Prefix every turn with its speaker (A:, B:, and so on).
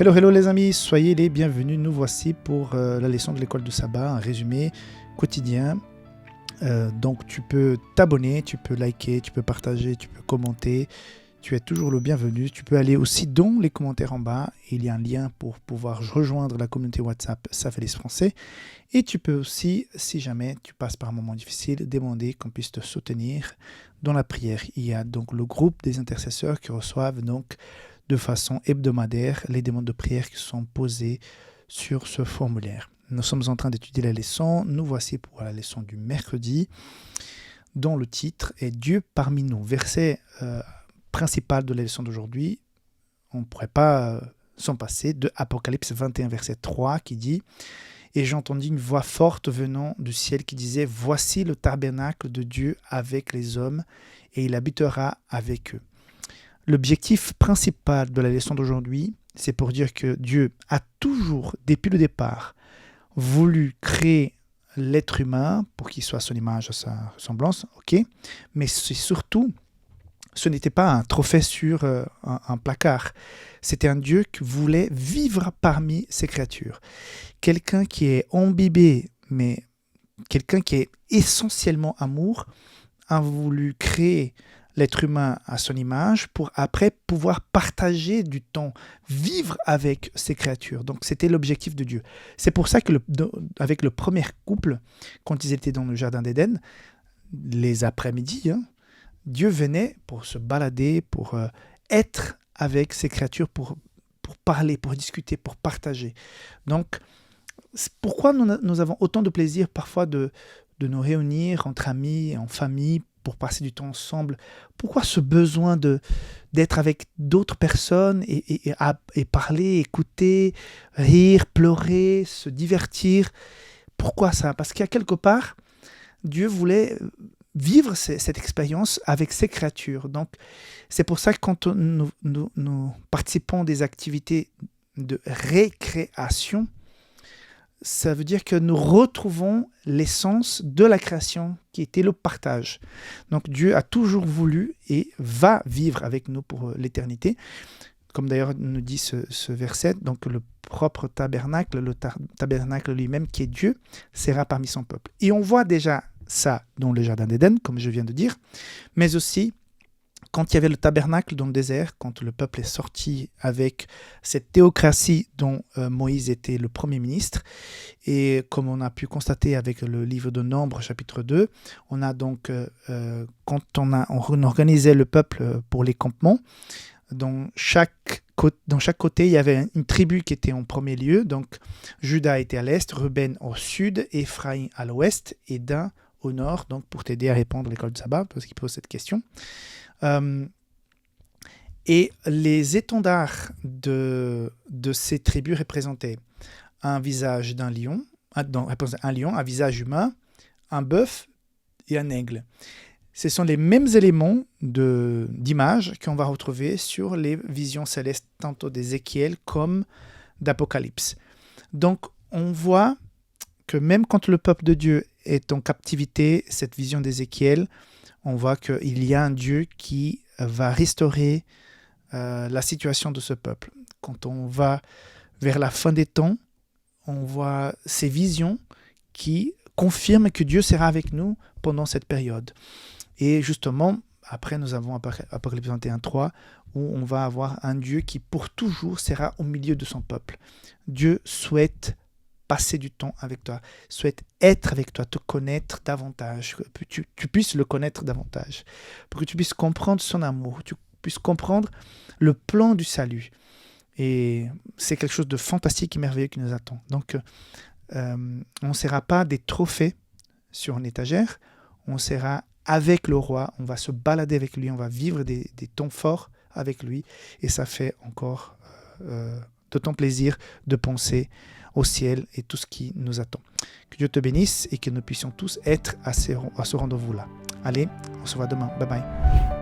A: Hello les amis, soyez les bienvenus. Nous voici pour la leçon de l'école de sabbat, un résumé quotidien. Donc tu peux t'abonner, tu peux liker, tu peux partager, tu peux commenter. Tu es toujours le bienvenu. Tu peux aller aussi dans les commentaires en bas. Il y a un lien pour pouvoir rejoindre la communauté WhatsApp Ça fait les Français. Et tu peux aussi, si jamais tu passes par un moment difficile, demander qu'on puisse te soutenir dans la prière. Il y a donc le groupe des intercesseurs qui reçoivent donc de façon hebdomadaire les demandes de prière qui sont posées sur ce formulaire. Nous sommes en train d'étudier la leçon. Nous voici pour la leçon du mercredi, dont le titre est Dieu parmi nous. Verset principal de la leçon d'aujourd'hui, on ne pourrait pas s'en passer, de Apocalypse 21, verset 3, qui dit « Et j'entendis une voix forte venant du ciel qui disait « Voici le tabernacle de Dieu avec les hommes, et il habitera avec eux. » L'objectif principal de la leçon d'aujourd'hui, c'est pour dire que Dieu a toujours, depuis le départ, voulu créer l'être humain pour qu'il soit à son image, à sa ressemblance, ok. Mais c'est surtout, ce n'était pas un trophée sur un placard. C'était un Dieu qui voulait vivre parmi ses créatures. Quelqu'un qui est imbibé, mais quelqu'un qui est essentiellement amour, a voulu créer l'être humain à son image pour après pouvoir partager du temps, vivre avec ses créatures. Donc c'était l'objectif de Dieu. C'est pour ça que avec le premier couple, quand ils étaient dans le jardin d'Éden, les après-midi, Dieu venait pour se balader, pour être avec ses créatures, pour parler, pour discuter, pour partager. Donc pourquoi nous avons autant de plaisir parfois de nous réunir entre amis, en famille, pour passer du temps ensemble? Pourquoi ce besoin d'être avec d'autres personnes et parler, écouter, rire, pleurer, se divertir? Pourquoi ça? Parce qu'il y a quelque part, Dieu voulait vivre cette expérience avec ses créatures. Donc, c'est pour ça que quand nous participons à des activités de récréation, ça veut dire que nous retrouvons l'essence de la création qui était le partage. Donc Dieu a toujours voulu et va vivre avec nous pour l'éternité. Comme d'ailleurs nous dit ce verset, donc le propre tabernacle, le tabernacle lui-même qui est Dieu, sera parmi son peuple. Et on voit déjà ça dans le jardin d'Éden, comme je viens de dire, mais aussi quand il y avait le tabernacle dans le désert, quand le peuple est sorti avec cette théocratie dont Moïse était le premier ministre, et comme on a pu constater avec le livre de Nombres, chapitre 2, on a donc, quand on organisait le peuple pour les campements, dans chaque côté, il y avait une tribu qui était en premier lieu, donc Juda était à l'est, Ruben au sud, Éphraïm à l'ouest, et Dan au nord, donc pour t'aider à répondre à l'école de sabbat, parce qu'il pose cette question. Et les étendards de ces tribus représentaient un visage d'un lion, un visage humain, un bœuf et un aigle. Ce sont les mêmes éléments d'image qu'on va retrouver sur les visions célestes, tantôt d'Ézéchiel comme d'Apocalypse. Donc on voit que même quand le peuple de Dieu est en captivité, cette vision d'Ézéchiel, on voit qu'il y a un Dieu qui va restaurer la situation de ce peuple. Quand on va vers la fin des temps, on voit ces visions qui confirment que Dieu sera avec nous pendant cette période. Et justement, après nous avons Apocalypse 21:3, où on va avoir un Dieu qui pour toujours sera au milieu de son peuple. Dieu souhaite passer du temps avec toi, souhaite être avec toi, te connaître davantage, que tu puisses le connaître davantage, pour que tu puisses comprendre son amour, tu puisses comprendre le plan du salut. Et c'est quelque chose de fantastique et merveilleux qui nous attend. Donc, on ne sera pas des trophées sur une étagère, on sera avec le roi, on va se balader avec lui, on va vivre des temps forts avec lui, et ça fait encore d'autant plaisir de penser au ciel et tout ce qui nous attend. Que Dieu te bénisse et que nous puissions tous être à ce rendez-vous-là. Allez, on se voit demain. Bye bye.